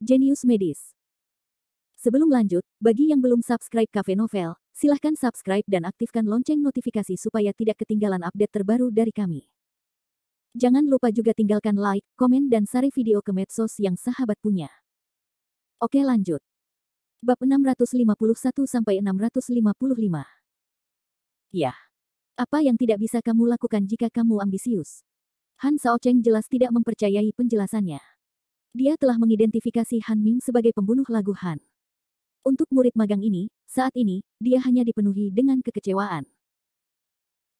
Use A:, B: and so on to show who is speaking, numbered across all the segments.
A: Jenius Medis. Sebelum lanjut, bagi yang belum subscribe Cafe Novel, silahkan subscribe dan aktifkan lonceng notifikasi supaya tidak ketinggalan update terbaru dari kami. Jangan lupa juga tinggalkan like, komen dan share video ke medsos yang sahabat punya. Oke lanjut. Bab 651-655. Ya. Apa yang tidak bisa kamu lakukan jika kamu ambisius? Han Shaocheng jelas tidak mempercayai penjelasannya. Dia telah mengidentifikasi Han Ming sebagai pembunuh lagu Han. Untuk murid magang ini, saat ini, dia hanya dipenuhi dengan kekecewaan.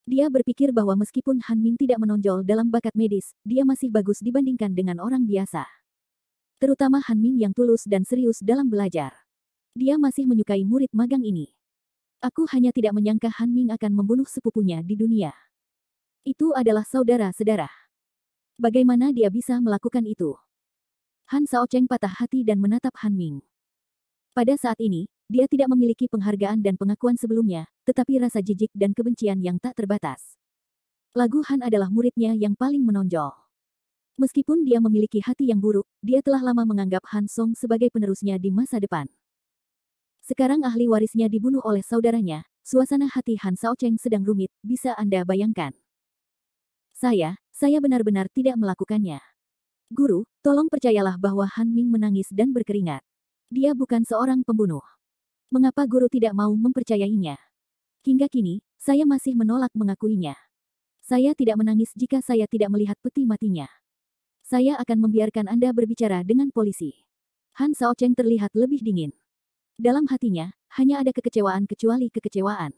A: Dia berpikir bahwa meskipun Han Ming tidak menonjol dalam bakat medis, dia masih bagus dibandingkan dengan orang biasa. Terutama Han Ming yang tulus dan serius dalam belajar. Dia masih menyukai murid magang ini. Aku hanya tidak menyangka Han Ming akan membunuh sepupunya di dunia. Itu adalah saudara-saudara. Bagaimana dia bisa melakukan itu? Han Shaocheng patah hati dan menatap Han Ming. Pada saat ini, dia tidak memiliki penghargaan dan pengakuan sebelumnya, tetapi rasa jijik dan kebencian yang tak terbatas. Lagu Han adalah muridnya yang paling menonjol. Meskipun dia memiliki hati yang buruk, dia telah lama menganggap Han Song sebagai penerusnya di masa depan. Sekarang ahli warisnya dibunuh oleh saudaranya, suasana hati Han Shaocheng sedang rumit, bisa Anda bayangkan. Saya benar-benar tidak melakukannya. Guru, tolong percayalah bahwa Han Ming menangis dan berkeringat. Dia bukan seorang pembunuh. Mengapa guru tidak mau mempercayainya? Hingga kini, saya masih menolak mengakuinya. Saya tidak menangis jika saya tidak melihat peti matinya. Saya akan membiarkan Anda berbicara dengan polisi. Han Shaocheng terlihat lebih dingin. Dalam hatinya, hanya ada kekecewaan kecuali kekecewaan.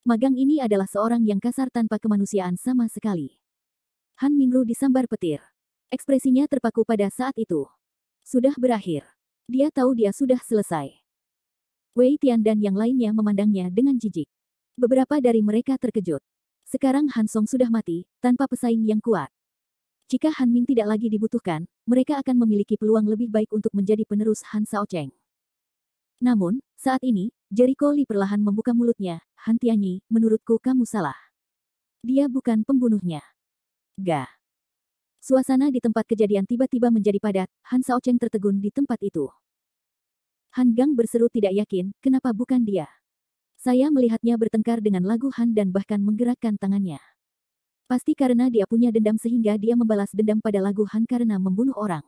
A: Magang ini adalah seorang yang kasar tanpa kemanusiaan sama sekali. Han Mingru disambar petir. Ekspresinya terpaku pada saat itu. Sudah berakhir. Dia tahu dia sudah selesai. Wei Tian dan yang lainnya memandangnya dengan jijik. Beberapa dari mereka terkejut. Sekarang Han Song sudah mati, tanpa pesaing yang kuat. Jika Han Ming tidak lagi dibutuhkan, mereka akan memiliki peluang lebih baik untuk menjadi penerus Han Shaocheng. Namun, saat ini, Jericho Li perlahan membuka mulutnya. Han Tianyi, menurutku kamu salah. Dia bukan pembunuhnya. Gah. Suasana di tempat kejadian tiba-tiba menjadi padat, Han Shaocheng tertegun di tempat itu. Han Gang berseru tidak yakin, kenapa bukan dia? Saya melihatnya bertengkar dengan lagu Han dan bahkan menggerakkan tangannya. Pasti karena dia punya dendam sehingga dia membalas dendam pada lagu Han karena membunuh orang.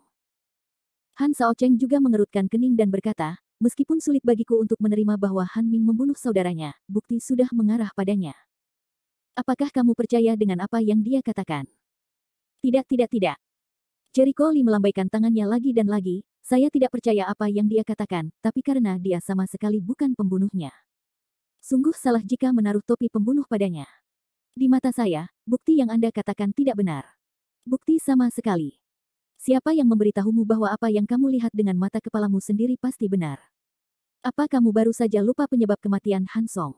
A: Han Shaocheng juga mengerutkan kening dan berkata, meskipun sulit bagiku untuk menerima bahwa Han Ming membunuh saudaranya, bukti sudah mengarah padanya. Apakah kamu percaya dengan apa yang dia katakan? Tidak. Jericho Li melambaikan tangannya lagi dan lagi, saya tidak percaya apa yang dia katakan, tapi karena dia sama sekali bukan pembunuhnya. Sungguh salah jika menaruh topi pembunuh padanya. Di mata saya, bukti yang Anda katakan tidak benar. Bukti sama sekali. Siapa yang memberitahumu bahwa apa yang kamu lihat dengan mata kepalamu sendiri pasti benar? Apa kamu baru saja lupa penyebab kematian Han Song?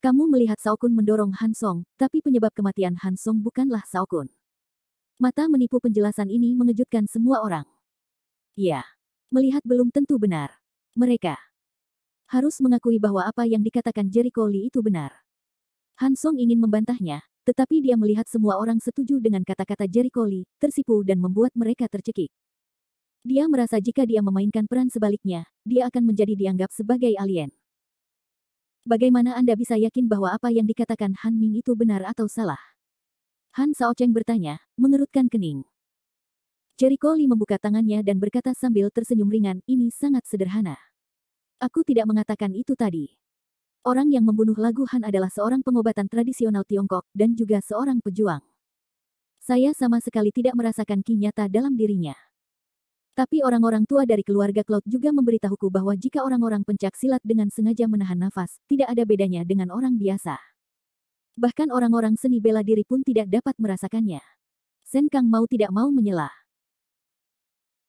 A: Kamu melihat Shao Kun mendorong Han Song, tapi penyebab kematian Han Song bukanlah Shao Kun. Mata menipu penjelasan ini mengejutkan semua orang. Ya, melihat belum tentu benar. Mereka harus mengakui bahwa apa yang dikatakan Jericho Li itu benar. Han Song ingin membantahnya, tetapi dia melihat semua orang setuju dengan kata-kata Jericho Li, tersipu dan membuat mereka tercekik. Dia merasa jika dia memainkan peran sebaliknya, dia akan menjadi dianggap sebagai alien. Bagaimana Anda bisa yakin bahwa apa yang dikatakan Han Ming itu benar atau salah? Han Shaocheng bertanya, mengerutkan kening. Jericho Li membuka tangannya dan berkata sambil tersenyum ringan, ini sangat sederhana. Aku tidak mengatakan itu tadi. Orang yang membunuh lagu Han adalah seorang pengobatan tradisional Tiongkok dan juga seorang pejuang. Saya sama sekali tidak merasakan ki nyata dalam dirinya. Tapi orang-orang tua dari keluarga Cloud juga memberitahuku bahwa jika orang-orang pencak silat dengan sengaja menahan nafas, tidak ada bedanya dengan orang biasa. Bahkan orang-orang seni bela diri pun tidak dapat merasakannya. Sen Kang mau tidak mau menyela.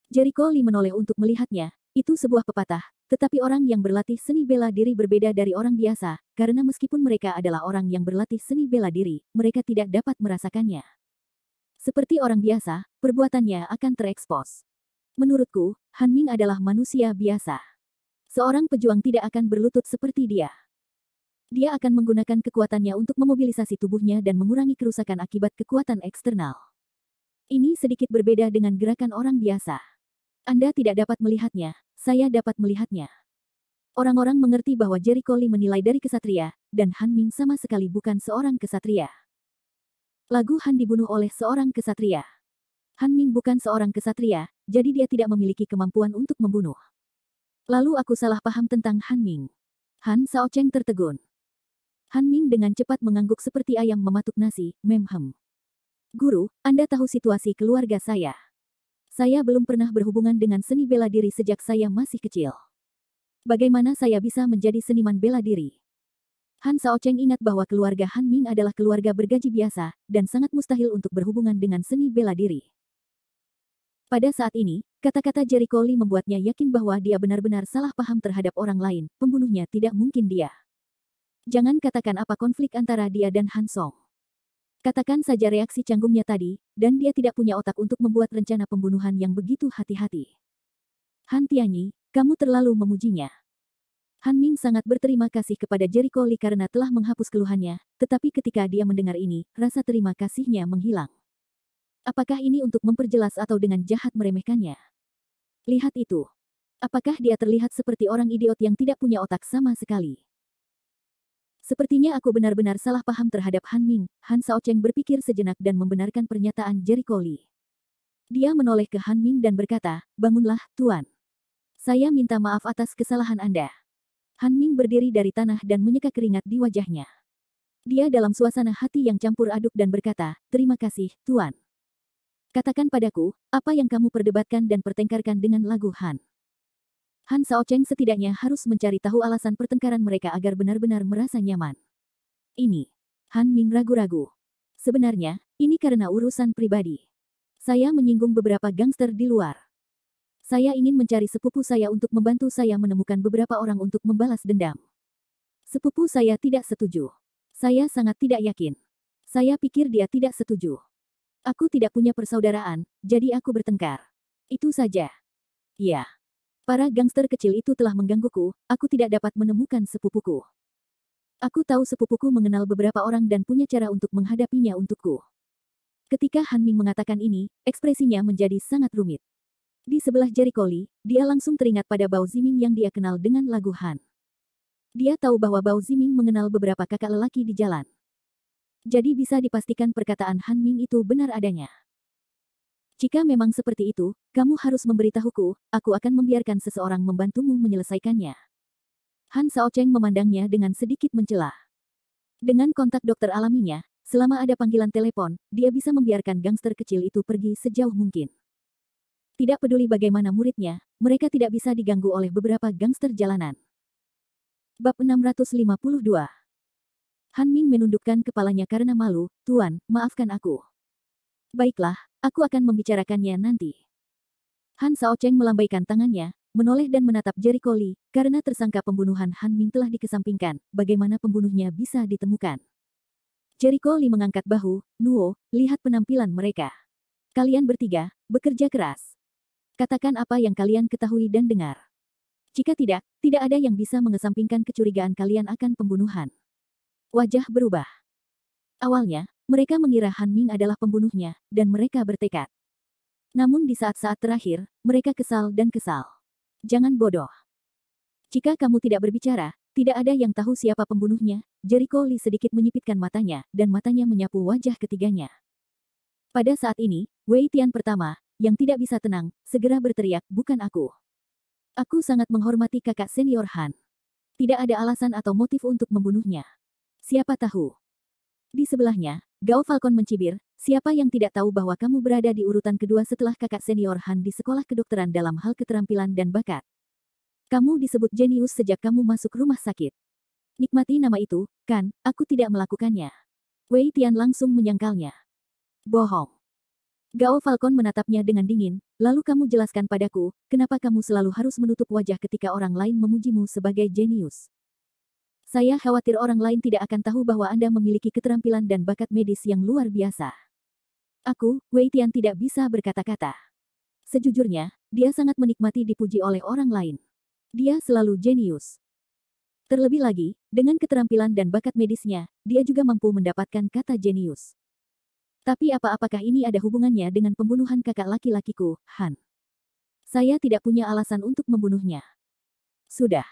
A: Jericho Li menoleh untuk melihatnya, itu sebuah pepatah, tetapi orang yang berlatih seni bela diri berbeda dari orang biasa, karena meskipun mereka adalah orang yang berlatih seni bela diri, mereka tidak dapat merasakannya. Seperti orang biasa, perbuatannya akan terekspos. Menurutku, Han Ming adalah manusia biasa. Seorang pejuang tidak akan berlutut seperti dia. Dia akan menggunakan kekuatannya untuk memobilisasi tubuhnya dan mengurangi kerusakan akibat kekuatan eksternal. Ini sedikit berbeda dengan gerakan orang biasa. Anda tidak dapat melihatnya, saya dapat melihatnya. Orang-orang mengerti bahwa Jericho Lee menilai dari kesatria, dan Han Ming sama sekali bukan seorang kesatria. Lagu Han dibunuh oleh seorang kesatria. Han Ming bukan seorang kesatria, jadi dia tidak memiliki kemampuan untuk membunuh. Lalu aku salah paham tentang Han Ming. Han Shaocheng tertegun. Han Ming dengan cepat mengangguk seperti ayam mematuk nasi, memhem. Guru, Anda tahu situasi keluarga saya. Saya belum pernah berhubungan dengan seni bela diri sejak saya masih kecil. Bagaimana saya bisa menjadi seniman bela diri? Han Shaocheng ingat bahwa keluarga Han Ming adalah keluarga bergaji biasa, dan sangat mustahil untuk berhubungan dengan seni bela diri. Pada saat ini, kata-kata Jericho Lee membuatnya yakin bahwa dia benar-benar salah paham terhadap orang lain, pembunuhnya tidak mungkin dia. Jangan katakan apa konflik antara dia dan Han Song. Katakan saja reaksi canggungnya tadi, dan dia tidak punya otak untuk membuat rencana pembunuhan yang begitu hati-hati. Han Tianyi, kamu terlalu memujinya. Han Ming sangat berterima kasih kepada Jericho Lee karena telah menghapus keluhannya, tetapi ketika dia mendengar ini, rasa terima kasihnya menghilang. Apakah ini untuk memperjelas atau dengan jahat meremehkannya? Lihat itu. Apakah dia terlihat seperti orang idiot yang tidak punya otak sama sekali? Sepertinya aku benar-benar salah paham terhadap Han Ming. Han Shaocheng berpikir sejenak dan membenarkan pernyataan Jericho Lee. Dia menoleh ke Han Ming dan berkata, bangunlah, Tuan. Saya minta maaf atas kesalahan Anda. Han Ming berdiri dari tanah dan menyeka keringat di wajahnya. Dia dalam suasana hati yang campur aduk dan berkata, terima kasih, Tuan. Katakan padaku, apa yang kamu perdebatkan dan pertengkarkan dengan lagu Han? Han Shaocheng setidaknya harus mencari tahu alasan pertengkaran mereka agar benar-benar merasa nyaman. Ini. Han Ming ragu-ragu. Sebenarnya, ini karena urusan pribadi. Saya menyinggung beberapa gangster di luar. Saya ingin mencari sepupu saya untuk membantu saya menemukan beberapa orang untuk membalas dendam. Sepupu saya tidak setuju. Saya sangat tidak yakin. Saya pikir dia tidak setuju. Aku tidak punya persaudaraan, jadi aku bertengkar. Itu saja. Ya. Para gangster kecil itu telah menggangguku, aku tidak dapat menemukan sepupuku. Aku tahu sepupuku mengenal beberapa orang dan punya cara untuk menghadapinya untukku. Ketika Han Ming mengatakan ini, ekspresinya menjadi sangat rumit. Di sebelah Jericho Lee, dia langsung teringat pada Bao Ziming yang dia kenal dengan lagu Han. Dia tahu bahwa Bao Ziming mengenal beberapa kakak lelaki di jalan. Jadi bisa dipastikan perkataan Han Ming itu benar adanya. Jika memang seperti itu, kamu harus memberitahuku, aku akan membiarkan seseorang membantumu menyelesaikannya. Han Shaocheng memandangnya dengan sedikit mencela. Dengan kontak dokter alaminya, selama ada panggilan telepon, dia bisa membiarkan gangster kecil itu pergi sejauh mungkin. Tidak peduli bagaimana muridnya, mereka tidak bisa diganggu oleh beberapa gangster jalanan. Bab 652. Han Ming menundukkan kepalanya karena malu, Tuan, maafkan aku. Baiklah, aku akan membicarakannya nanti. Han Shaocheng melambaikan tangannya, menoleh dan menatap Jericho Lee, karena tersangka pembunuhan Han Ming telah dikesampingkan, bagaimana pembunuhnya bisa ditemukan. Jericho Lee mengangkat bahu, Nuo, lihat penampilan mereka. Kalian bertiga, bekerja keras. Katakan apa yang kalian ketahui dan dengar. Jika tidak, tidak ada yang bisa mengesampingkan kecurigaan kalian akan pembunuhan. Wajah berubah. Awalnya, mereka mengira Han Ming adalah pembunuhnya, dan mereka bertekad. Namun di saat-saat terakhir, mereka kesal dan kesal. Jangan bodoh. Jika kamu tidak berbicara, tidak ada yang tahu siapa pembunuhnya. Jericho Lee sedikit menyipitkan matanya, dan matanya menyapu wajah ketiganya. Pada saat ini, Wei Tian pertama, yang tidak bisa tenang, segera berteriak, bukan aku. Aku sangat menghormati kakak senior Han. Tidak ada alasan atau motif untuk membunuhnya. Siapa tahu? Di sebelahnya, Gao Falcon mencibir, siapa yang tidak tahu bahwa kamu berada di urutan kedua setelah kakak senior Han di sekolah kedokteran dalam hal keterampilan dan bakat. Kamu disebut jenius sejak kamu masuk rumah sakit. Nikmati nama itu, kan, aku tidak melakukannya. Wei Tian langsung menyangkalnya. Bohong. Gao Falcon menatapnya dengan dingin, lalu kamu jelaskan padaku, kenapa kamu selalu harus menutup wajah ketika orang lain memujimu sebagai jenius. Saya khawatir orang lain tidak akan tahu bahwa Anda memiliki keterampilan dan bakat medis yang luar biasa. Aku, Wei Tian tidak bisa berkata-kata. Sejujurnya, dia sangat menikmati dipuji oleh orang lain. Dia selalu jenius. Terlebih lagi, dengan keterampilan dan bakat medisnya, dia juga mampu mendapatkan kata jenius. Tapi apakah ini ada hubungannya dengan pembunuhan kakak laki-lakiku, Han? Saya tidak punya alasan untuk membunuhnya. Sudah.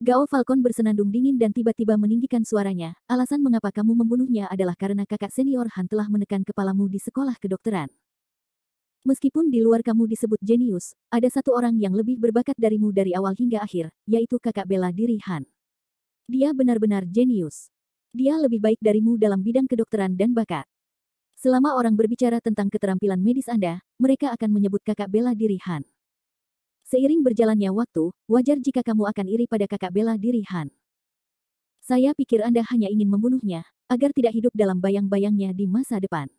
A: Gao Falcon bersenandung dingin dan tiba-tiba meninggikan suaranya. Alasan mengapa kamu membunuhnya adalah karena kakak senior Han telah menekan kepalamu di sekolah kedokteran. Meskipun di luar kamu disebut jenius, ada satu orang yang lebih berbakat darimu dari awal hingga akhir, yaitu kakak bela diri Han. Dia benar-benar jenius. Dia lebih baik darimu dalam bidang kedokteran dan bakat. Selama orang berbicara tentang keterampilan medis Anda, mereka akan menyebut kakak bela diri Han. Seiring berjalannya waktu, wajar jika kamu akan iri pada kakak bela diri Han. Saya pikir Anda hanya ingin membunuhnya, agar tidak hidup dalam bayang-bayangnya di masa depan.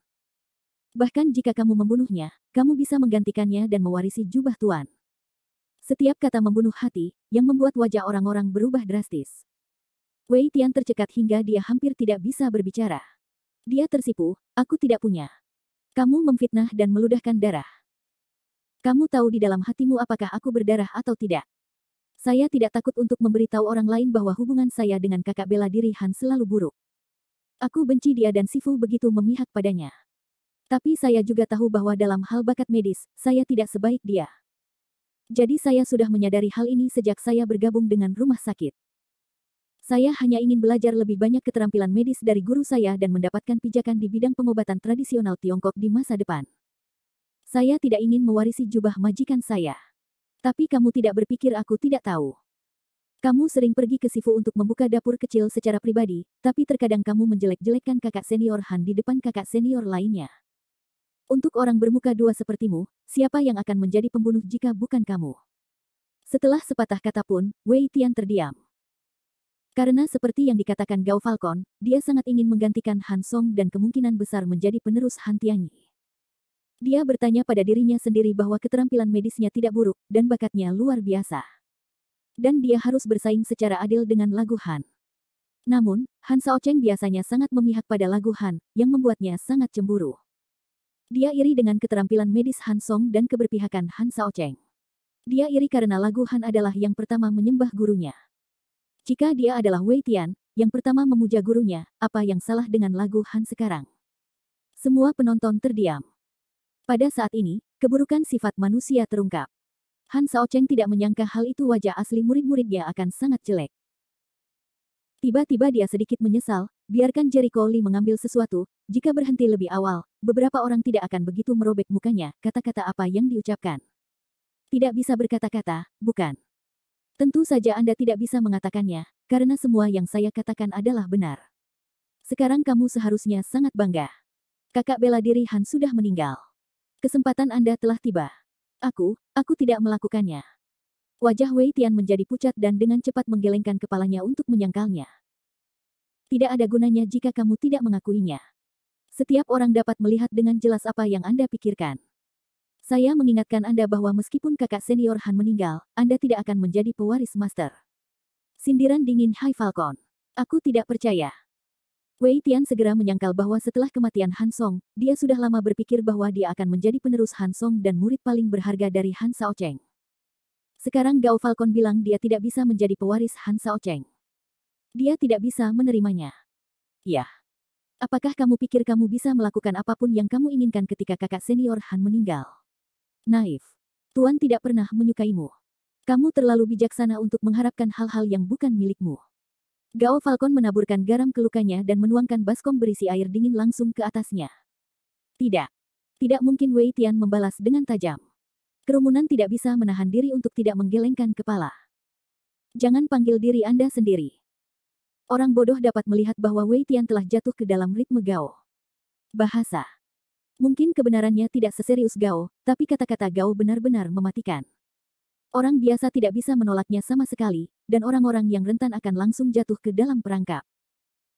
A: Bahkan jika kamu membunuhnya, kamu bisa menggantikannya dan mewarisi jubah tuan. Setiap kata membunuh hati, yang membuat wajah orang-orang berubah drastis. Wei Tian tercekat hingga dia hampir tidak bisa berbicara. Dia tersipu, aku tidak punya. Kamu memfitnah dan meludahkan darah. Kamu tahu di dalam hatimu apakah aku berdarah atau tidak. Saya tidak takut untuk memberitahu orang lain bahwa hubungan saya dengan kakak bela diri Han selalu buruk. Aku benci dia dan Sifu begitu memihak padanya. Tapi saya juga tahu bahwa dalam hal bakat medis, saya tidak sebaik dia. Jadi saya sudah menyadari hal ini sejak saya bergabung dengan rumah sakit. Saya hanya ingin belajar lebih banyak keterampilan medis dari guru saya dan mendapatkan pijakan di bidang pengobatan tradisional Tiongkok di masa depan. Saya tidak ingin mewarisi jubah majikan saya. Tapi kamu tidak berpikir aku tidak tahu. Kamu sering pergi ke Sifu untuk membuka dapur kecil secara pribadi, tapi terkadang kamu menjelek-jelekkan kakak senior Han di depan kakak senior lainnya. Untuk orang bermuka dua sepertimu, siapa yang akan menjadi pembunuh jika bukan kamu? Setelah sepatah kata pun, Wei Tian terdiam. Karena seperti yang dikatakan Gao Falcon, dia sangat ingin menggantikan Han Song dan kemungkinan besar menjadi penerus Han Tianyi. Dia bertanya pada dirinya sendiri bahwa keterampilan medisnya tidak buruk, dan bakatnya luar biasa. Dan dia harus bersaing secara adil dengan Lagu Han. Namun, Han Shaocheng biasanya sangat memihak pada Lagu Han, yang membuatnya sangat cemburu. Dia iri dengan keterampilan medis Han Song dan keberpihakan Han Shaocheng. Dia iri karena Lagu Han adalah yang pertama menyembah gurunya. Jika dia adalah Wei Tian, yang pertama memuja gurunya, apa yang salah dengan Lagu Han sekarang? Semua penonton terdiam. Pada saat ini, keburukan sifat manusia terungkap. Han Shaocheng tidak menyangka hal itu wajah asli murid-muridnya akan sangat jelek. Tiba-tiba dia sedikit menyesal, biarkan Jericho Lee mengambil sesuatu, jika berhenti lebih awal, beberapa orang tidak akan begitu merobek mukanya, kata-kata apa yang diucapkan. Tidak bisa berkata-kata, bukan. Tentu saja Anda tidak bisa mengatakannya, karena semua yang saya katakan adalah benar. Sekarang kamu seharusnya sangat bangga. Kakak bela diri Han sudah meninggal. Kesempatan Anda telah tiba. Aku tidak melakukannya. Wajah Wei Tian menjadi pucat dan dengan cepat menggelengkan kepalanya untuk menyangkalnya. Tidak ada gunanya jika kamu tidak mengakuinya. Setiap orang dapat melihat dengan jelas apa yang Anda pikirkan. Saya mengingatkan Anda bahwa meskipun kakak senior Han meninggal, Anda tidak akan menjadi pewaris master. Sindiran dingin Hai Falcon. Aku tidak percaya. Wei Tian segera menyangkal bahwa setelah kematian Han Song, dia sudah lama berpikir bahwa dia akan menjadi penerus Han Song dan murid paling berharga dari Han Shaocheng. Sekarang Gao Falcon bilang dia tidak bisa menjadi pewaris Han Shaocheng. Dia tidak bisa menerimanya. Ya. Apakah kamu pikir kamu bisa melakukan apapun yang kamu inginkan ketika kakak senior Han meninggal? Naif. Tuan tidak pernah menyukaimu. Kamu terlalu bijaksana untuk mengharapkan hal-hal yang bukan milikmu. Gao Falcon menaburkan garam ke lukanya dan menuangkan baskom berisi air dingin langsung ke atasnya. Tidak. Tidak mungkin Wei Tian membalas dengan tajam. Kerumunan tidak bisa menahan diri untuk tidak menggelengkan kepala. Jangan panggil diri Anda sendiri. Orang bodoh dapat melihat bahwa Wei Tian telah jatuh ke dalam ritme Gao. Bahasa. Mungkin kebenarannya tidak seserius Gao, tapi kata-kata Gao benar-benar mematikan. Orang biasa tidak bisa menolaknya sama sekali, dan orang-orang yang rentan akan langsung jatuh ke dalam perangkap.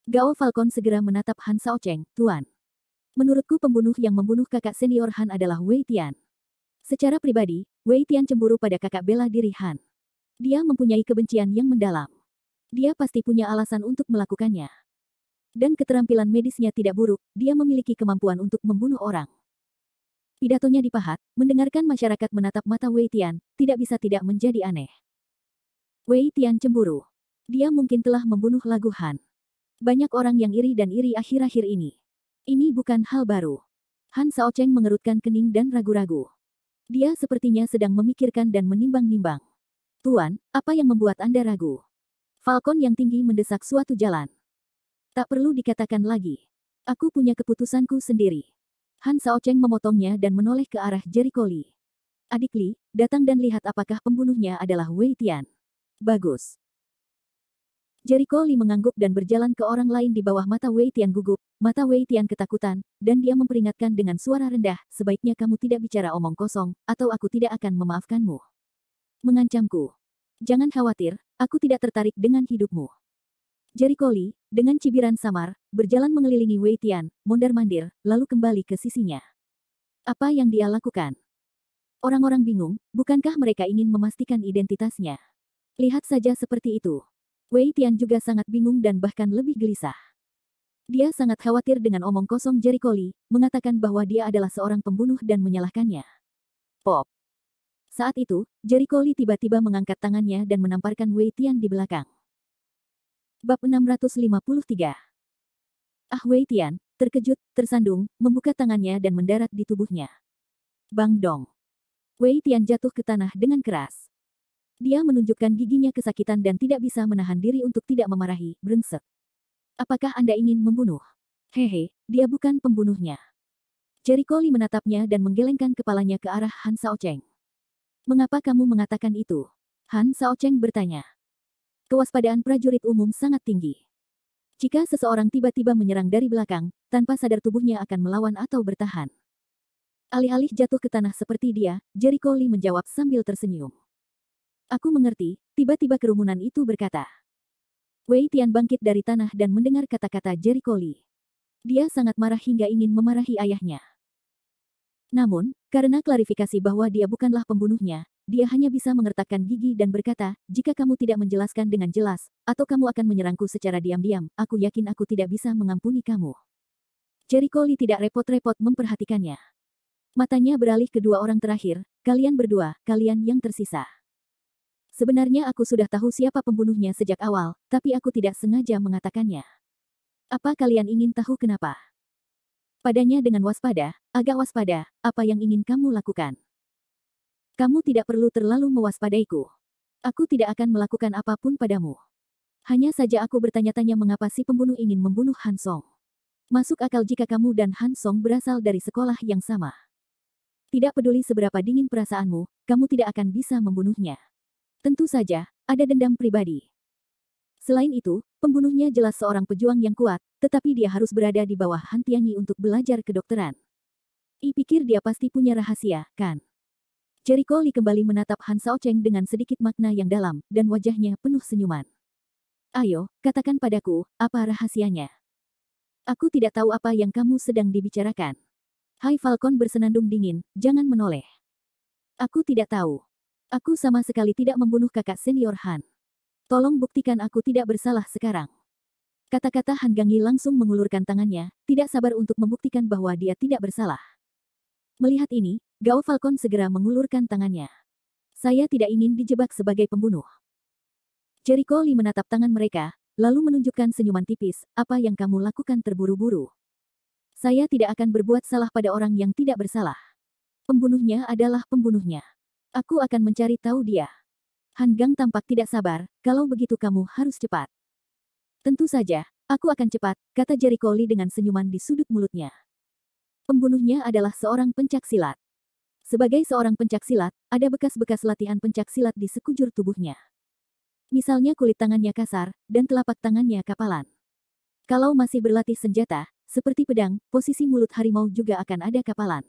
A: Gao Falcon segera menatap Han Shaocheng, Tuan. Menurutku pembunuh yang membunuh kakak senior Han adalah Wei Tian. Secara pribadi, Wei Tian cemburu pada kakak bela diri Han. Dia mempunyai kebencian yang mendalam. Dia pasti punya alasan untuk melakukannya. Dan keterampilan medisnya tidak buruk, dia memiliki kemampuan untuk membunuh orang. Pidatonya dipahat, mendengarkan masyarakat menatap mata Wei Tian, tidak bisa tidak menjadi aneh. Wei Tian cemburu. Dia mungkin telah membunuh Lagu Han. Banyak orang yang iri dan iri akhir-akhir ini. Ini bukan hal baru. Han Shaocheng mengerutkan kening dan ragu-ragu. Dia sepertinya sedang memikirkan dan menimbang-nimbang. Tuan, apa yang membuat Anda ragu? Falcon yang tinggi mendesak suatu jalan. Tak perlu dikatakan lagi. Aku punya keputusanku sendiri. Han Shaocheng memotongnya dan menoleh ke arah Jericho Lee. Adik Li, datang dan lihat apakah pembunuhnya adalah Wei Tian. Bagus. Jericho Lee mengangguk dan berjalan ke orang lain di bawah mata Wei Tian gugup. Mata Wei Tian ketakutan, dan dia memperingatkan dengan suara rendah, sebaiknya kamu tidak bicara omong kosong, atau aku tidak akan memaafkanmu. Mengancamku. Jangan khawatir, aku tidak tertarik dengan hidupmu. Jericho Lee, dengan cibiran samar, berjalan mengelilingi Wei Tian, mondar-mandir, lalu kembali ke sisinya. Apa yang dia lakukan? Orang-orang bingung, bukankah mereka ingin memastikan identitasnya? Lihat saja seperti itu. Wei Tian juga sangat bingung dan bahkan lebih gelisah. Dia sangat khawatir dengan omong kosong Jericho Lee, mengatakan bahwa dia adalah seorang pembunuh dan menyalahkannya. Pop. Saat itu, Jericho Lee tiba-tiba mengangkat tangannya dan menamparkan Wei Tian di belakang. Bab 653. Wei Tian, terkejut, tersandung, membuka tangannya dan mendarat di tubuhnya. Bang dong. Wei Tian jatuh ke tanah dengan keras. Dia menunjukkan giginya kesakitan dan tidak bisa menahan diri untuk tidak memarahi, brengsek. Apakah Anda ingin membunuh? Hehe, dia bukan pembunuhnya. Jericho Lee menatapnya dan menggelengkan kepalanya ke arah Han Shaocheng. Mengapa kamu mengatakan itu? Han Shaocheng bertanya. Kewaspadaan prajurit umum sangat tinggi. Jika seseorang tiba-tiba menyerang dari belakang, tanpa sadar tubuhnya akan melawan atau bertahan. Alih-alih jatuh ke tanah seperti dia, Jericho Lee menjawab sambil tersenyum. Aku mengerti, tiba-tiba kerumunan itu berkata. Wei Tian bangkit dari tanah dan mendengar kata-kata Jericho Lee. Dia sangat marah hingga ingin memarahi ayahnya. Namun, karena klarifikasi bahwa dia bukanlah pembunuhnya, dia hanya bisa mengertakkan gigi dan berkata, jika kamu tidak menjelaskan dengan jelas, atau kamu akan menyerangku secara diam-diam, aku yakin aku tidak bisa mengampuni kamu. Jericho Lee tidak repot-repot memperhatikannya. Matanya beralih ke dua orang terakhir, kalian berdua, kalian yang tersisa. Sebenarnya aku sudah tahu siapa pembunuhnya sejak awal, tapi aku tidak sengaja mengatakannya. Apa kalian ingin tahu kenapa? Padanya dengan waspada, agak waspada, apa yang ingin kamu lakukan? Kamu tidak perlu terlalu mewaspadaiku. Aku tidak akan melakukan apapun padamu. Hanya saja aku bertanya-tanya mengapa si pembunuh ingin membunuh Han Song. Masuk akal jika kamu dan Han Song berasal dari sekolah yang sama. Tidak peduli seberapa dingin perasaanmu, kamu tidak akan bisa membunuhnya. Tentu saja, ada dendam pribadi. Selain itu, pembunuhnya jelas seorang pejuang yang kuat, tetapi dia harus berada di bawah Han Tianyi untuk belajar kedokteran. Pikir dia pasti punya rahasia, kan? Jericho Lee kembali menatap Han Shaocheng dengan sedikit makna yang dalam, dan wajahnya penuh senyuman. Ayo, katakan padaku, apa rahasianya? Aku tidak tahu apa yang kamu sedang dibicarakan. Hai Falcon bersenandung dingin, jangan menoleh. Aku tidak tahu. Aku sama sekali tidak membunuh kakak senior Han. Tolong buktikan aku tidak bersalah sekarang. Kata-kata Han Gangyi langsung mengulurkan tangannya, tidak sabar untuk membuktikan bahwa dia tidak bersalah. Melihat ini, Gao Falcon segera mengulurkan tangannya. Saya tidak ingin dijebak sebagai pembunuh. Jericho Lee menatap tangan mereka, lalu menunjukkan senyuman tipis, apa yang kamu lakukan terburu-buru. Saya tidak akan berbuat salah pada orang yang tidak bersalah. Pembunuhnya adalah pembunuhnya. Aku akan mencari tahu dia. Han Gang tampak tidak sabar, kalau begitu kamu harus cepat. Tentu saja, aku akan cepat, kata Jericho Lee dengan senyuman di sudut mulutnya. Pembunuhnya adalah seorang pencaksilat. Sebagai seorang pencaksilat, ada bekas-bekas latihan pencaksilat di sekujur tubuhnya. Misalnya kulit tangannya kasar, dan telapak tangannya kapalan. Kalau masih berlatih senjata, seperti pedang, posisi mulut harimau juga akan ada kapalan.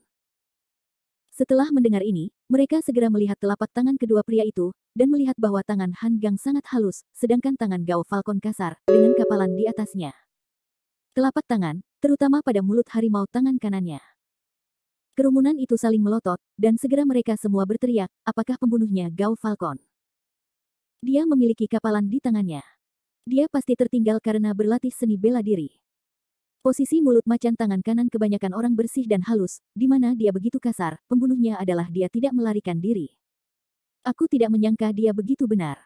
A: Setelah mendengar ini, mereka segera melihat telapak tangan kedua pria itu, dan melihat bahwa tangan Han Gang sangat halus, sedangkan tangan Gao Falcon kasar, dengan kapalan di atasnya. Telapak tangan, terutama pada mulut harimau tangan kanannya. Kerumunan itu saling melotot, dan segera mereka semua berteriak, apakah pembunuhnya Gao Falcon? Dia memiliki kapalan di tangannya. Dia pasti tertinggal karena berlatih seni bela diri. Posisi mulut macan tangan kanan kebanyakan orang bersih dan halus, di mana dia begitu kasar, pembunuhnya adalah dia tidak melarikan diri. Aku tidak menyangka dia begitu benar.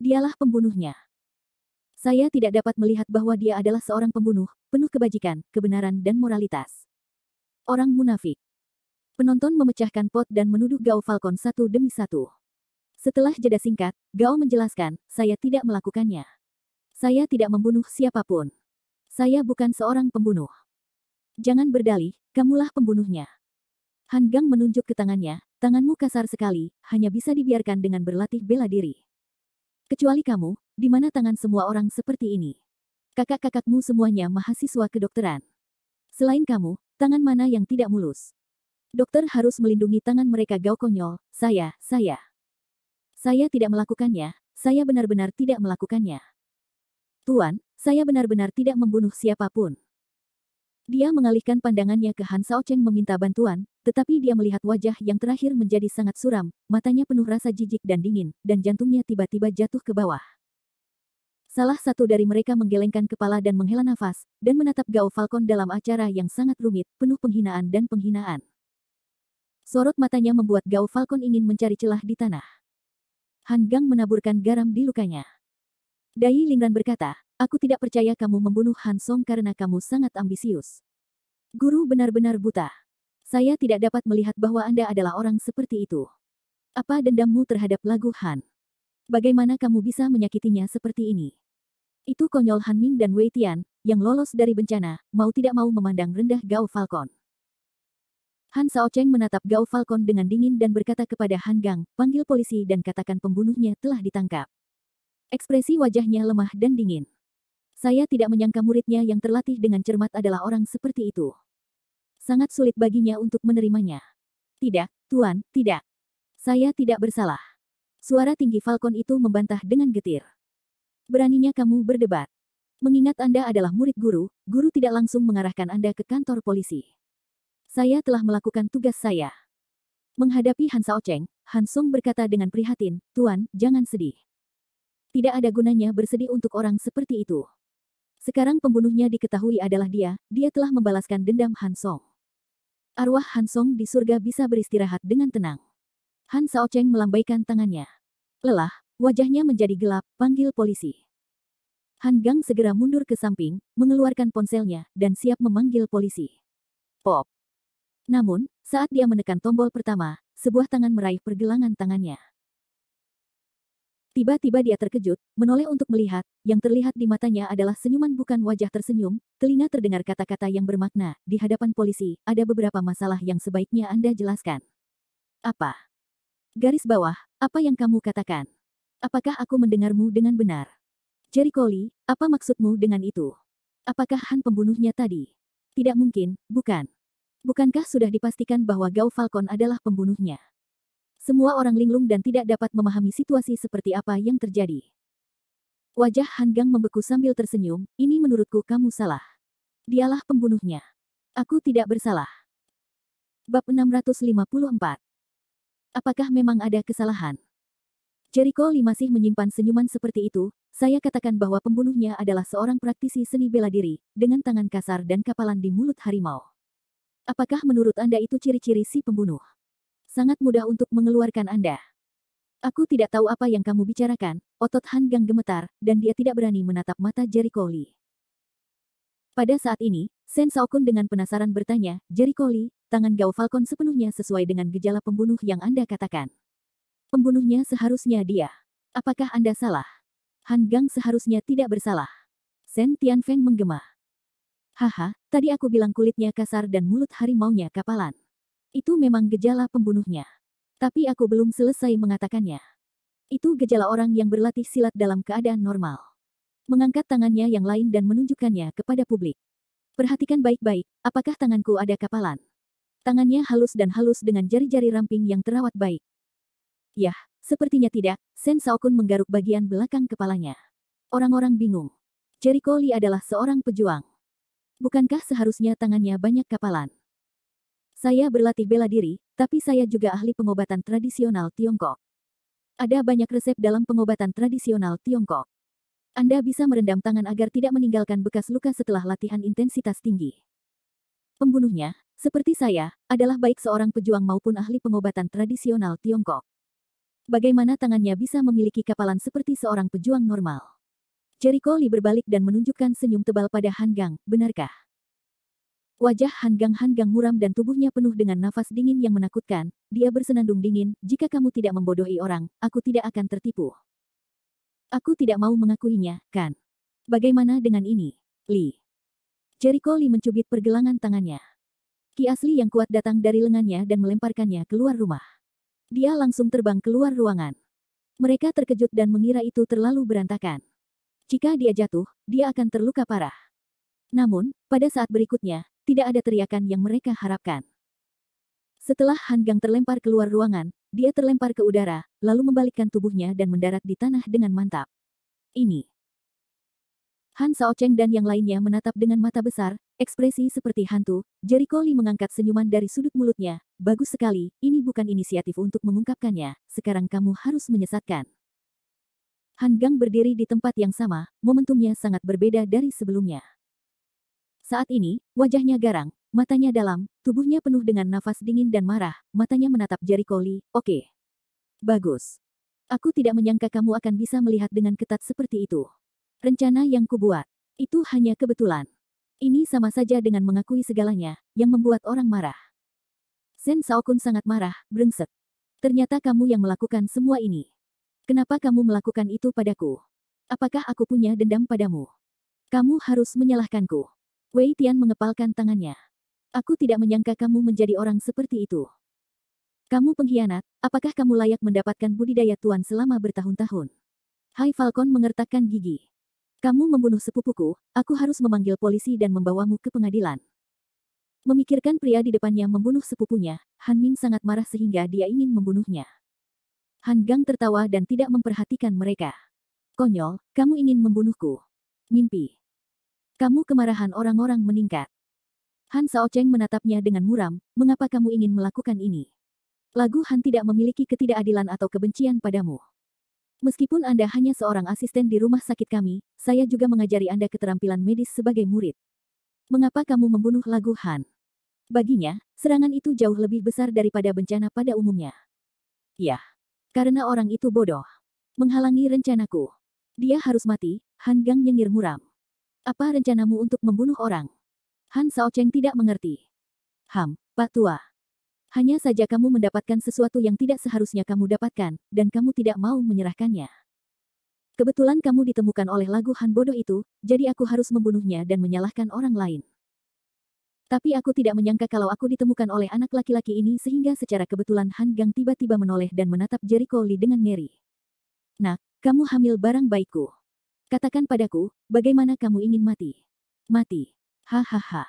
A: Dialah pembunuhnya. Saya tidak dapat melihat bahwa dia adalah seorang pembunuh, penuh kebajikan, kebenaran dan moralitas. Orang munafik. Penonton memecahkan pot dan menuduh Gao Falcon satu demi satu. Setelah jeda singkat, Gao menjelaskan, saya tidak melakukannya. Saya tidak membunuh siapapun. Saya bukan seorang pembunuh. Jangan berdalih, kamulah pembunuhnya. Han Gang menunjuk ke tangannya, tanganmu kasar sekali, hanya bisa dibiarkan dengan berlatih bela diri. Kecuali kamu, di mana tangan semua orang seperti ini? Kakak-kakakmu semuanya mahasiswa kedokteran. Selain kamu, tangan mana yang tidak mulus? Dokter harus melindungi tangan mereka. Gao konyol, saya tidak melakukannya, saya benar-benar tidak melakukannya. Tuan, saya benar-benar tidak membunuh siapapun. Dia mengalihkan pandangannya ke Han Shaocheng meminta bantuan, tetapi dia melihat wajah yang terakhir menjadi sangat suram, matanya penuh rasa jijik dan dingin, dan jantungnya tiba-tiba jatuh ke bawah. Salah satu dari mereka menggelengkan kepala dan menghela nafas, dan menatap Gao Falcon dalam acara yang sangat rumit, penuh penghinaan dan penghinaan. Sorot matanya membuat Gao Falcon ingin mencari celah di tanah. Han Gang menaburkan garam di lukanya. Dai Lingran berkata, aku tidak percaya kamu membunuh Han Song karena kamu sangat ambisius. Guru benar-benar buta. Saya tidak dapat melihat bahwa Anda adalah orang seperti itu. Apa dendammu terhadap lagu Han? Bagaimana kamu bisa menyakitinya seperti ini? Itu konyol. Han Ming dan Wei Tian, yang lolos dari bencana, mau tidak mau memandang rendah Gao Falcon. Han Shaocheng menatap Gao Falcon dengan dingin dan berkata kepada Han Gang, panggil polisi dan katakan pembunuhnya telah ditangkap. Ekspresi wajahnya lemah dan dingin. Saya tidak menyangka muridnya yang terlatih dengan cermat adalah orang seperti itu. Sangat sulit baginya untuk menerimanya. Tidak, Tuan, tidak. Saya tidak bersalah. Suara tinggi Falcon itu membantah dengan getir. Beraninya kamu berdebat. Mengingat Anda adalah murid guru, guru tidak langsung mengarahkan Anda ke kantor polisi. Saya telah melakukan tugas saya. Menghadapi Han Shaocheng, Han Song berkata dengan prihatin, Tuan, jangan sedih. Tidak ada gunanya bersedih untuk orang seperti itu. Sekarang pembunuhnya diketahui adalah dia telah membalaskan dendam Han Song. Arwah Han Song di surga bisa beristirahat dengan tenang. Han Shaocheng melambaikan tangannya. Lelah, wajahnya menjadi gelap, panggil polisi. Han Gang segera mundur ke samping, mengeluarkan ponselnya, dan siap memanggil polisi. Pop. Namun, saat dia menekan tombol pertama, sebuah tangan meraih pergelangan tangannya. Tiba-tiba dia terkejut, menoleh untuk melihat, yang terlihat di matanya adalah senyuman bukan wajah tersenyum, telinga terdengar kata-kata yang bermakna, di hadapan polisi, ada beberapa masalah yang sebaiknya Anda jelaskan. Apa? Garis bawah, apa yang kamu katakan? Apakah aku mendengarmu dengan benar? Jericho Lee, apa maksudmu dengan itu? Apakah Han pembunuhnya tadi? Tidak mungkin, bukan. Bukankah sudah dipastikan bahwa Gao Falcon adalah pembunuhnya? Semua orang linglung dan tidak dapat memahami situasi seperti apa yang terjadi. Wajah Han Gang membeku sambil tersenyum, ini menurutku kamu salah. Dialah pembunuhnya. Aku tidak bersalah. Bab 654. Apakah memang ada kesalahan? Jericho Lee masih menyimpan senyuman seperti itu, saya katakan bahwa pembunuhnya adalah seorang praktisi seni bela diri, dengan tangan kasar dan kapalan di mulut harimau. Apakah menurut Anda itu ciri-ciri si pembunuh? Sangat mudah untuk mengeluarkan Anda. Aku tidak tahu apa yang kamu bicarakan, otot Han Gang gemetar, dan dia tidak berani menatap mata Jericho Lee. Pada saat ini, Shen Shaokun dengan penasaran bertanya, Jericho Lee, tangan Gao Falcon sepenuhnya sesuai dengan gejala pembunuh yang Anda katakan. Pembunuhnya seharusnya dia. Apakah Anda salah? Han Gang seharusnya tidak bersalah. Shen Tianfeng menggema. Haha, tadi aku bilang kulitnya kasar dan mulut harimaunya kapalan. Itu memang gejala pembunuhnya. Tapi aku belum selesai mengatakannya. Itu gejala orang yang berlatih silat dalam keadaan normal. Mengangkat tangannya yang lain dan menunjukkannya kepada publik. Perhatikan baik-baik, apakah tanganku ada kapalan? Tangannya halus dan halus dengan jari-jari ramping yang terawat baik. Yah, sepertinya tidak, Shen Shaokun menggaruk bagian belakang kepalanya. Orang-orang bingung. Jericho Lee adalah seorang pejuang. Bukankah seharusnya tangannya banyak kapalan? Saya berlatih bela diri, tapi saya juga ahli pengobatan tradisional Tiongkok. Ada banyak resep dalam pengobatan tradisional Tiongkok. Anda bisa merendam tangan agar tidak meninggalkan bekas luka setelah latihan intensitas tinggi. Pembunuhnya, seperti saya, adalah baik seorang pejuang maupun ahli pengobatan tradisional Tiongkok. Bagaimana tangannya bisa memiliki kapalan seperti seorang pejuang normal? Jericho Lee berbalik dan menunjukkan senyum tebal pada Han Gang, benarkah? Wajah Han Gang muram dan tubuhnya penuh dengan nafas dingin yang menakutkan. Dia bersenandung dingin, jika kamu tidak membodohi orang, aku tidak akan tertipu. Aku tidak mau mengakuinya, kan? Bagaimana dengan ini, Li? Jericho Li mencubit pergelangan tangannya. Ki asli yang kuat datang dari lengannya dan melemparkannya keluar rumah. Dia langsung terbang keluar ruangan. Mereka terkejut dan mengira itu terlalu berantakan. Jika dia jatuh, dia akan terluka parah. Namun, pada saat berikutnya, tidak ada teriakan yang mereka harapkan. Setelah Han Gang terlempar keluar ruangan, dia terlempar ke udara, lalu membalikkan tubuhnya dan mendarat di tanah dengan mantap. Ini. Han Shaocheng dan yang lainnya menatap dengan mata besar, ekspresi seperti hantu. Jericho Li mengangkat senyuman dari sudut mulutnya. Bagus sekali, ini bukan inisiatif untuk mengungkapkannya, sekarang kamu harus menyesatkan. Han Gang berdiri di tempat yang sama, momentumnya sangat berbeda dari sebelumnya. Saat ini, wajahnya garang, matanya dalam, tubuhnya penuh dengan nafas dingin dan marah, matanya menatap Jericho Li. Oke. Bagus. Aku tidak menyangka kamu akan bisa melihat dengan ketat seperti itu. Rencana yang kubuat, itu hanya kebetulan. Ini sama saja dengan mengakui segalanya, yang membuat orang marah. Shen Shaokun sangat marah, brengsek. Ternyata kamu yang melakukan semua ini. Kenapa kamu melakukan itu padaku? Apakah aku punya dendam padamu? Kamu harus menyalahkanku. Wei Tian mengepalkan tangannya. Aku tidak menyangka kamu menjadi orang seperti itu. Kamu pengkhianat, apakah kamu layak mendapatkan budidaya tuan selama bertahun-tahun? Hai Falcon mengertakkan gigi. Kamu membunuh sepupuku, aku harus memanggil polisi dan membawamu ke pengadilan. Memikirkan pria di depannya membunuh sepupunya, Han Ming sangat marah sehingga dia ingin membunuhnya. Han Gang tertawa dan tidak memperhatikan mereka. Konyol, kamu ingin membunuhku. Mimpi. Kamu kemarahan orang-orang meningkat. Han Shaocheng menatapnya dengan muram, mengapa kamu ingin melakukan ini? Lagu Han tidak memiliki ketidakadilan atau kebencian padamu. Meskipun Anda hanya seorang asisten di rumah sakit kami, saya juga mengajari Anda keterampilan medis sebagai murid. Mengapa kamu membunuh Lagu Han? Baginya, serangan itu jauh lebih besar daripada bencana pada umumnya. Ya, karena orang itu bodoh. Menghalangi rencanaku. Dia harus mati, Han Gang nyengir muram. Apa rencanamu untuk membunuh orang? Han Shaocheng tidak mengerti. Pak Tua. Hanya saja kamu mendapatkan sesuatu yang tidak seharusnya kamu dapatkan, dan kamu tidak mau menyerahkannya. Kebetulan kamu ditemukan oleh Lagu Han bodoh itu, jadi aku harus membunuhnya dan menyalahkan orang lain. Tapi aku tidak menyangka kalau aku ditemukan oleh anak laki-laki ini sehingga secara kebetulan Han Gang tiba-tiba menoleh dan menatap Jericho Li dengan ngeri. Nak, kamu hamil barang baikku. Katakan padaku, bagaimana kamu ingin mati? Mati. Hahaha.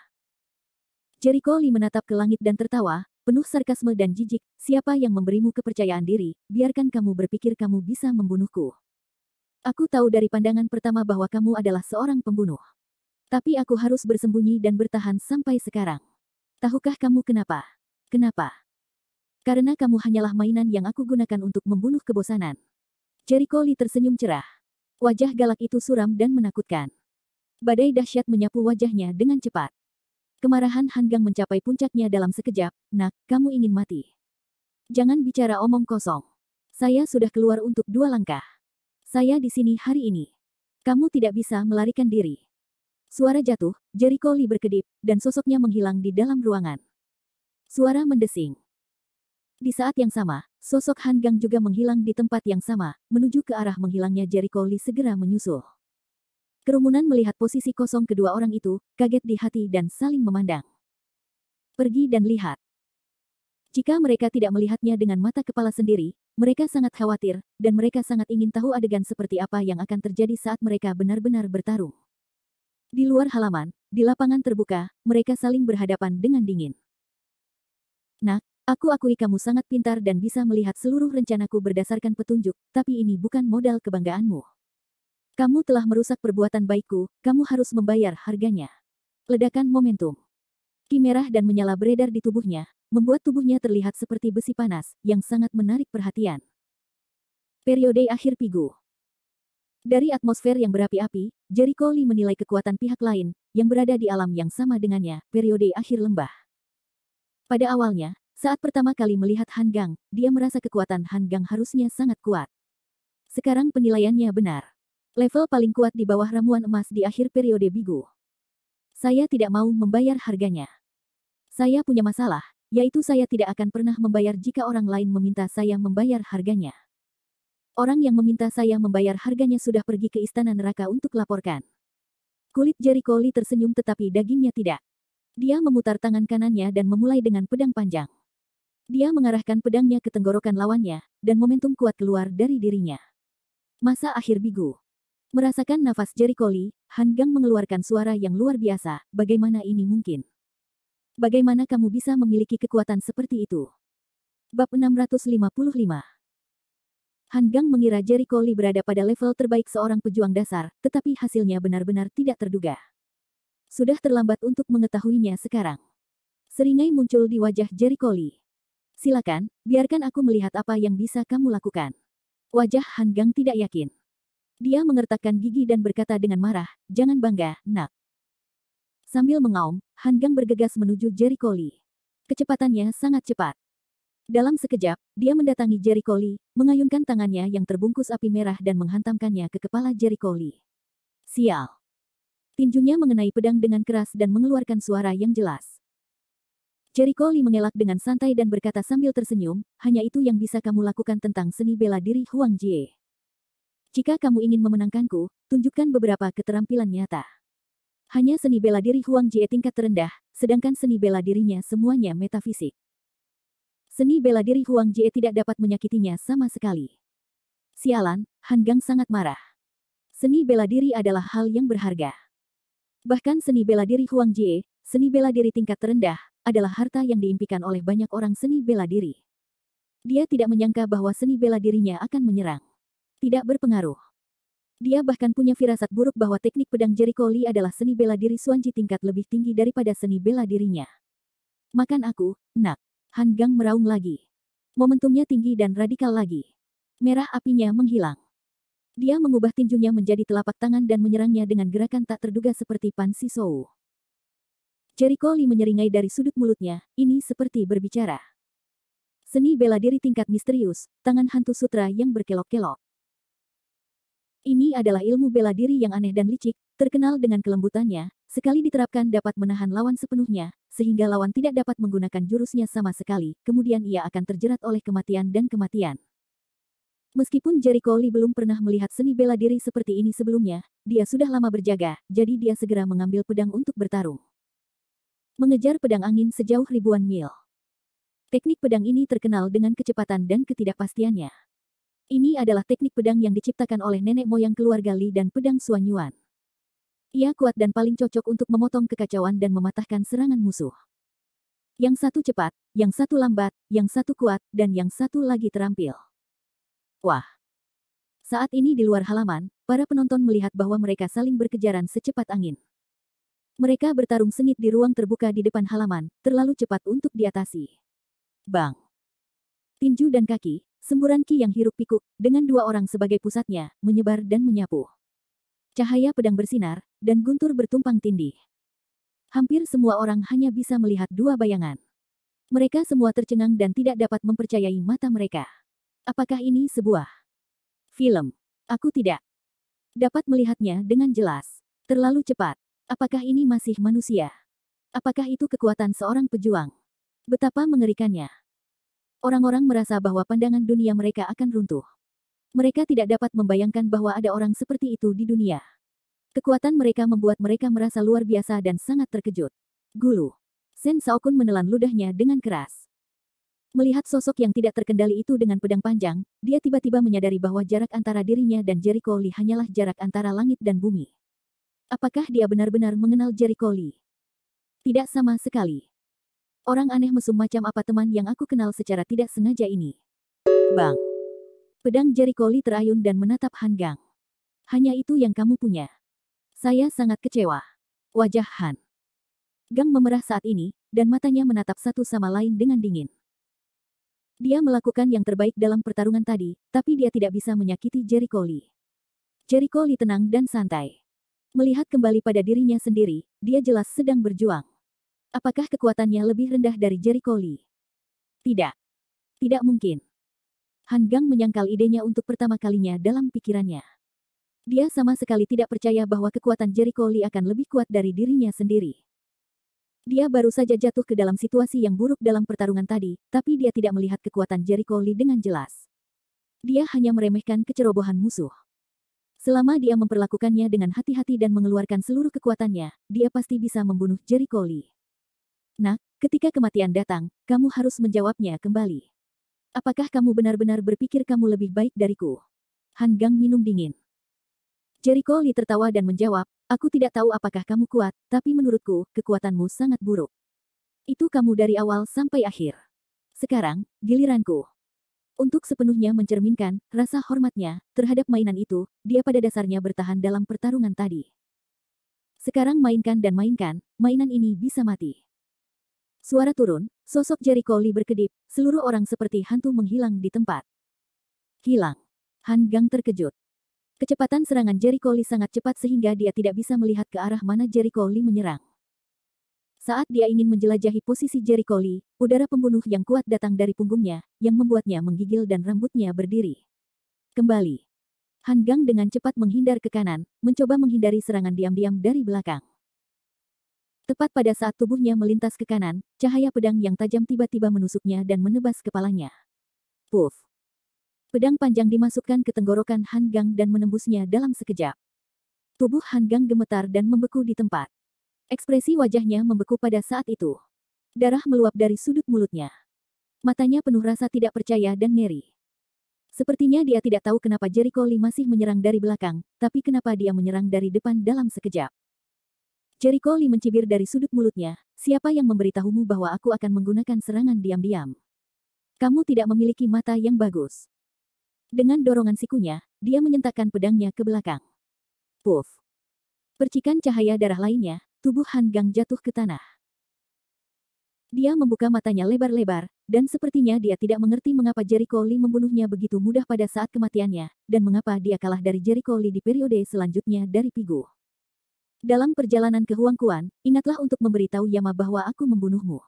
A: Jericho Li menatap ke langit dan tertawa, penuh sarkasme dan jijik, siapa yang memberimu kepercayaan diri, biarkan kamu berpikir kamu bisa membunuhku. Aku tahu dari pandangan pertama bahwa kamu adalah seorang pembunuh. Tapi aku harus bersembunyi dan bertahan sampai sekarang. Tahukah kamu kenapa? Kenapa? Karena kamu hanyalah mainan yang aku gunakan untuk membunuh kebosanan. Jericho Li tersenyum cerah. Wajah galak itu suram dan menakutkan. Badai dahsyat menyapu wajahnya dengan cepat. Kemarahan Han Gang mencapai puncaknya dalam sekejap. Nak, kamu ingin mati. Jangan bicara omong kosong. Saya sudah keluar untuk 2 langkah. Saya di sini hari ini. Kamu tidak bisa melarikan diri. Suara jatuh, Jericho Li berkedip, dan sosoknya menghilang di dalam ruangan. Suara mendesing. Di saat yang sama, sosok Han Gang juga menghilang di tempat yang sama, menuju ke arah menghilangnya Jericho Li segera menyusul. Kerumunan melihat posisi kosong kedua orang itu, kaget di hati dan saling memandang. Pergi dan lihat. Jika mereka tidak melihatnya dengan mata kepala sendiri, mereka sangat khawatir, dan mereka sangat ingin tahu adegan seperti apa yang akan terjadi saat mereka benar-benar bertarung. Di luar halaman, di lapangan terbuka, mereka saling berhadapan dengan dingin. Nak, aku akui kamu sangat pintar dan bisa melihat seluruh rencanaku berdasarkan petunjuk, tapi ini bukan modal kebanggaanmu. Kamu telah merusak perbuatan baikku, kamu harus membayar harganya. Ledakan momentum. Ki merah dan menyala beredar di tubuhnya, membuat tubuhnya terlihat seperti besi panas, yang sangat menarik perhatian. Periode akhir Pigu. Dari atmosfer yang berapi-api, Jericho Li menilai kekuatan pihak lain, yang berada di alam yang sama dengannya, periode akhir lembah. Pada awalnya, saat pertama kali melihat Han Gang, dia merasa kekuatan Han Gang harusnya sangat kuat. Sekarang penilaiannya benar. Level paling kuat di bawah ramuan emas di akhir periode Bigu. Saya tidak mau membayar harganya. Saya punya masalah, yaitu saya tidak akan pernah membayar jika orang lain meminta saya membayar harganya. Orang yang meminta saya membayar harganya sudah pergi ke istana neraka untuk laporkan. Kulit Jericho Lee tersenyum tetapi dagingnya tidak. Dia memutar tangan kanannya dan memulai dengan pedang panjang. Dia mengarahkan pedangnya ke tenggorokan lawannya, dan momentum kuat keluar dari dirinya. Masa akhir bigu. Merasakan nafas Jericho Lee, Han Gang mengeluarkan suara yang luar biasa, bagaimana ini mungkin? Bagaimana kamu bisa memiliki kekuatan seperti itu? Bab 655. Han Gang mengira Jericho Lee berada pada level terbaik seorang pejuang dasar, tetapi hasilnya benar-benar tidak terduga. Sudah terlambat untuk mengetahuinya sekarang. Seringai muncul di wajah Jericho Lee. Silakan, biarkan aku melihat apa yang bisa kamu lakukan. Wajah Han Gang tidak yakin. Dia mengertakkan gigi dan berkata dengan marah, jangan bangga, nak. Sambil mengaum, Han Gang bergegas menuju Jericho Lee. Kecepatannya sangat cepat. Dalam sekejap, dia mendatangi Jericho Lee, mengayunkan tangannya yang terbungkus api merah dan menghantamkannya ke kepala Jericho Lee. Sial. Tinjunya mengenai pedang dengan keras dan mengeluarkan suara yang jelas. Jericho Lee mengelak dengan santai dan berkata sambil tersenyum, hanya itu yang bisa kamu lakukan tentang seni bela diri Huang Jie. Jika kamu ingin memenangkanku, tunjukkan beberapa keterampilan nyata. Hanya seni bela diri Huang Jie tingkat terendah, sedangkan seni bela dirinya semuanya metafisik. Seni bela diri Huang Jie tidak dapat menyakitinya sama sekali. Sialan, Han Gang sangat marah. Seni bela diri adalah hal yang berharga. Bahkan seni bela diri Huang Jie, seni bela diri tingkat terendah, adalah harta yang diimpikan oleh banyak orang seni bela diri. Dia tidak menyangka bahwa seni bela dirinya akan menyerang. Tidak berpengaruh. Dia bahkan punya firasat buruk bahwa teknik pedang Jericho Lee adalah seni bela diri Xuanji tingkat lebih tinggi daripada seni bela dirinya. Makan aku, nak. Han Gang meraung lagi. Momentumnya tinggi dan radikal lagi. Merah apinya menghilang. Dia mengubah tinjunya menjadi telapak tangan dan menyerangnya dengan gerakan tak terduga seperti Pan Sisou. Jericho Lee menyeringai dari sudut mulutnya, ini seperti berbicara. Seni bela diri tingkat misterius, tangan hantu sutra yang berkelok-kelok. Ini adalah ilmu bela diri yang aneh dan licik, terkenal dengan kelembutannya, sekali diterapkan dapat menahan lawan sepenuhnya, sehingga lawan tidak dapat menggunakan jurusnya sama sekali, kemudian ia akan terjerat oleh kematian dan kematian. Meskipun Jericho Lee belum pernah melihat seni bela diri seperti ini sebelumnya, dia sudah lama berjaga, jadi dia segera mengambil pedang untuk bertarung. Mengejar pedang angin sejauh ribuan mil. Teknik pedang ini terkenal dengan kecepatan dan ketidakpastiannya. Ini adalah teknik pedang yang diciptakan oleh nenek moyang keluarga Li dan pedang Xuan Yuan. Ia kuat dan paling cocok untuk memotong kekacauan dan mematahkan serangan musuh. Yang satu cepat, yang satu lambat, yang satu kuat, dan yang satu lagi terampil. Wah! Saat ini di luar halaman, para penonton melihat bahwa mereka saling berkejaran secepat angin. Mereka bertarung sengit di ruang terbuka di depan halaman, terlalu cepat untuk diatasi. Bang! Tinju dan kaki, semburan ki yang hiruk-pikuk, dengan dua orang sebagai pusatnya, menyebar dan menyapu. Cahaya pedang bersinar, dan guntur bertumpang tindih. Hampir semua orang hanya bisa melihat dua bayangan. Mereka semua tercengang dan tidak dapat mempercayai mata mereka. Apakah ini sebuah film? Aku tidak dapat melihatnya dengan jelas. Terlalu cepat. Apakah ini masih manusia? Apakah itu kekuatan seorang pejuang? Betapa mengerikannya. Orang-orang merasa bahwa pandangan dunia mereka akan runtuh. Mereka tidak dapat membayangkan bahwa ada orang seperti itu di dunia. Kekuatan mereka membuat mereka merasa luar biasa dan sangat terkejut. Gulu. Sen Shaokun menelan ludahnya dengan keras. Melihat sosok yang tidak terkendali itu dengan pedang panjang, dia tiba-tiba menyadari bahwa jarak antara dirinya dan Jericho Lee hanyalah jarak antara langit dan bumi. Apakah dia benar-benar mengenal Jericho Lee? Tidak sama sekali. Orang aneh mesum macam apa teman yang aku kenal secara tidak sengaja ini. Bang! Pedang Jericho Lee terayun dan menatap Han Gang. Hanya itu yang kamu punya. Saya sangat kecewa. Wajah Han Gang memerah saat ini, dan matanya menatap satu sama lain dengan dingin. Dia melakukan yang terbaik dalam pertarungan tadi, tapi dia tidak bisa menyakiti Jericho Lee. Jericho Lee tenang dan santai. Melihat kembali pada dirinya sendiri, dia jelas sedang berjuang. Apakah kekuatannya lebih rendah dari Jericho Lee? Tidak. Tidak mungkin. Han Gang menyangkal idenya untuk pertama kalinya dalam pikirannya. Dia sama sekali tidak percaya bahwa kekuatan Jericho Lee akan lebih kuat dari dirinya sendiri. Dia baru saja jatuh ke dalam situasi yang buruk dalam pertarungan tadi, tapi dia tidak melihat kekuatan Jericho Lee dengan jelas. Dia hanya meremehkan kecerobohan musuh. Selama dia memperlakukannya dengan hati-hati dan mengeluarkan seluruh kekuatannya, dia pasti bisa membunuh Jericho Lee. Nak, ketika kematian datang, kamu harus menjawabnya kembali. Apakah kamu benar-benar berpikir kamu lebih baik dariku? Han Gang minum dingin. Jericho Lee tertawa dan menjawab, aku tidak tahu apakah kamu kuat, tapi menurutku, kekuatanmu sangat buruk. Itu kamu dari awal sampai akhir. Sekarang, giliranku. Untuk sepenuhnya mencerminkan rasa hormatnya terhadap mainan itu, dia pada dasarnya bertahan dalam pertarungan tadi. Sekarang mainkan dan mainkan, mainan ini bisa mati. Suara turun, sosok Jericho Lee berkedip, seluruh orang seperti hantu menghilang di tempat. Hilang. Han Gang terkejut. Kecepatan serangan Jericho Lee sangat cepat sehingga dia tidak bisa melihat ke arah mana Jericho Lee menyerang. Saat dia ingin menjelajahi posisi Jericho Lee, udara pembunuh yang kuat datang dari punggungnya, yang membuatnya menggigil dan rambutnya berdiri. Kembali. Han Gang dengan cepat menghindar ke kanan, mencoba menghindari serangan diam-diam dari belakang. Tepat pada saat tubuhnya melintas ke kanan, cahaya pedang yang tajam tiba-tiba menusuknya dan menebas kepalanya. Puff. Pedang panjang dimasukkan ke tenggorokan Han Gang dan menembusnya dalam sekejap. Tubuh Han Gang gemetar dan membeku di tempat. Ekspresi wajahnya membeku pada saat itu. Darah meluap dari sudut mulutnya. Matanya penuh rasa tidak percaya dan ngeri. Sepertinya dia tidak tahu kenapa Jericho Lee masih menyerang dari belakang, tapi kenapa dia menyerang dari depan dalam sekejap. Jericho Lee mencibir dari sudut mulutnya, siapa yang memberitahumu bahwa aku akan menggunakan serangan diam-diam? Kamu tidak memiliki mata yang bagus. Dengan dorongan sikunya, dia menyentakkan pedangnya ke belakang. Puff. Percikan cahaya darah lainnya, tubuh Han Gang jatuh ke tanah. Dia membuka matanya lebar-lebar, dan sepertinya dia tidak mengerti mengapa Jericho Lee membunuhnya begitu mudah pada saat kematiannya, dan mengapa dia kalah dari Jericho Lee di periode selanjutnya dari Pigu. Dalam perjalanan ke Huangquan, ingatlah untuk memberitahu Yama bahwa aku membunuhmu.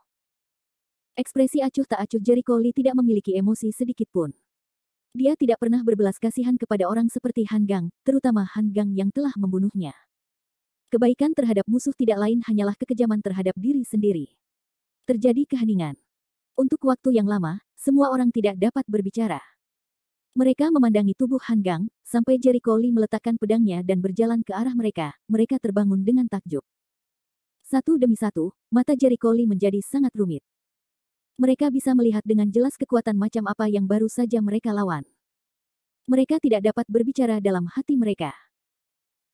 A: Ekspresi acuh tak acuh Jericho Lee tidak memiliki emosi sedikit pun. Dia tidak pernah berbelas kasihan kepada orang seperti Han Gang, terutama Han Gang yang telah membunuhnya. Kebaikan terhadap musuh tidak lain hanyalah kekejaman terhadap diri sendiri. Terjadi keheningan. Untuk waktu yang lama, semua orang tidak dapat berbicara. Mereka memandangi tubuh Han Gang, sampai Jericho Lee meletakkan pedangnya dan berjalan ke arah mereka, mereka terbangun dengan takjub. Satu demi satu, mata Jericho Lee menjadi sangat rumit. Mereka bisa melihat dengan jelas kekuatan macam apa yang baru saja mereka lawan. Mereka tidak dapat berbicara dalam hati mereka.